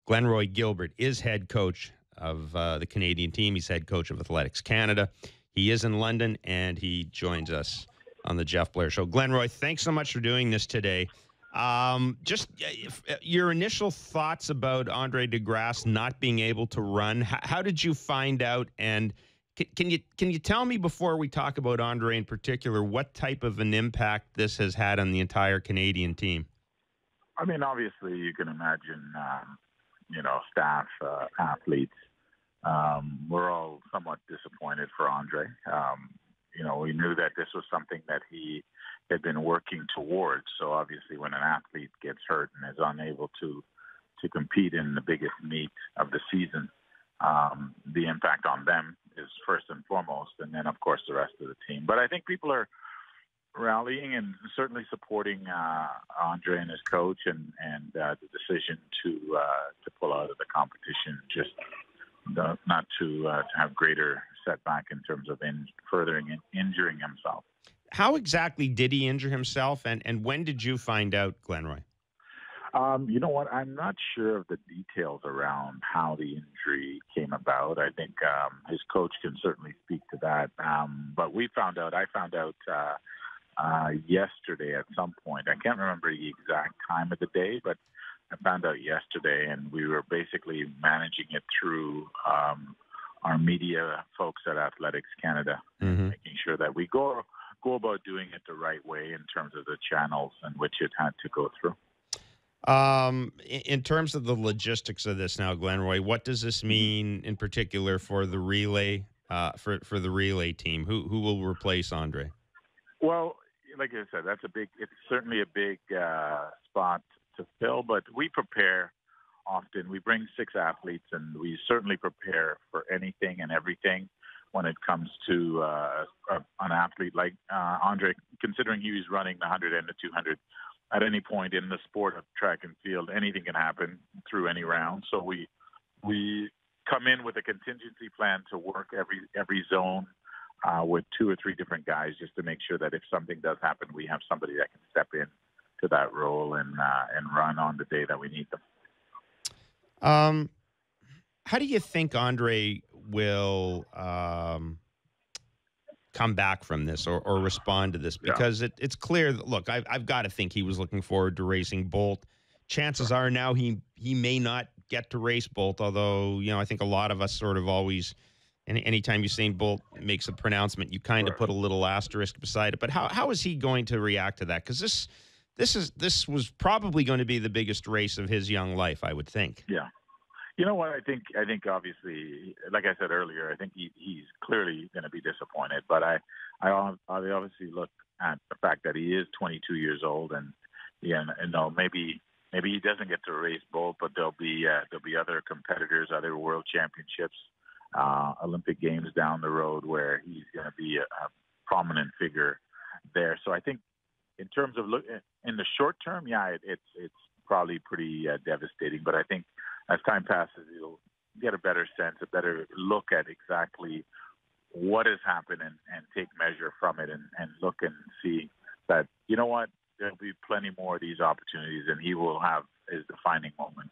Glenroy Gilbert is head coach of the Canadian team. He's head coach of Athletics Canada. He is in London, and he joins us on the Jeff Blair Show. Glenroy, thanks so much for doing this today. Your initial thoughts about Andre De Grasse not being able to run. How did you find out? And can you tell me, before we talk about Andre in particular, what type of an impact this has had on the entire Canadian team? I mean, obviously, you can imagine, staff, athletes. We're all somewhat disappointed for Andre. We knew that this was something that he had been working towards. So obviously, when an athlete gets hurt and is unable to compete in the biggest meet of the season, the impact on them is first and foremost, and then of course the rest of the team. But I think people are rallying and certainly supporting Andre and his coach, and the decision to pull out of the competition, just not to have greater setback in terms of injuring himself. How exactly did he injure himself, and when did you find out, Glenroy? You know what? I'm not sure of the details around how the injury came about. I think his coach can certainly speak to that. But I found out yesterday at some point. I can't remember the exact time of the day, but I found out yesterday, and we were basically managing it through our media folks at Athletics Canada, making sure that we go about doing it the right way in terms of the channels in which it had to go through. In terms of the logistics of this now, Glenroy, what does this mean in particular for the relay, for the relay team? Who will replace Andre? Well, like I said, it's certainly a big spot to fill, but we prepare often. We bring 6 athletes, and we certainly prepare for anything and everything when it comes to an athlete like Andre, considering he was running the 100 and the 200. At any point in the sport of track and field, anything can happen through any round. So we come in with a contingency plan to work every zone with 2 or 3 different guys, just to make sure that if something does happen, we have somebody that can step in to that role and run on the day that we need them. How do you think Andre will come back from this or respond to this? Because it's clear that, look, I've got to think he was looking forward to racing Bolt. Chances are now he may not get to race Bolt, although, I think a lot of us sort of always, anytime Usain Bolt makes a pronouncement, you kind of put a little asterisk beside it. But how is he going to react to that? Because this was probably going to be the biggest race of his young life, I would think. Yeah. You know what? I think obviously, like I said earlier, I think he's clearly going to be disappointed. But I obviously look at the fact that he is 22 years old, and maybe he doesn't get to race Bolt, but there'll be other competitors, other world championships, Olympic Games down the road where he's going to be a prominent figure there. So I think in terms of in the short term, it's probably pretty devastating. But I think as time passes, you'll get a better sense, a better look at exactly what has happened and take measure from it and look and see that, there'll be plenty more of these opportunities, and he will have his defining moment.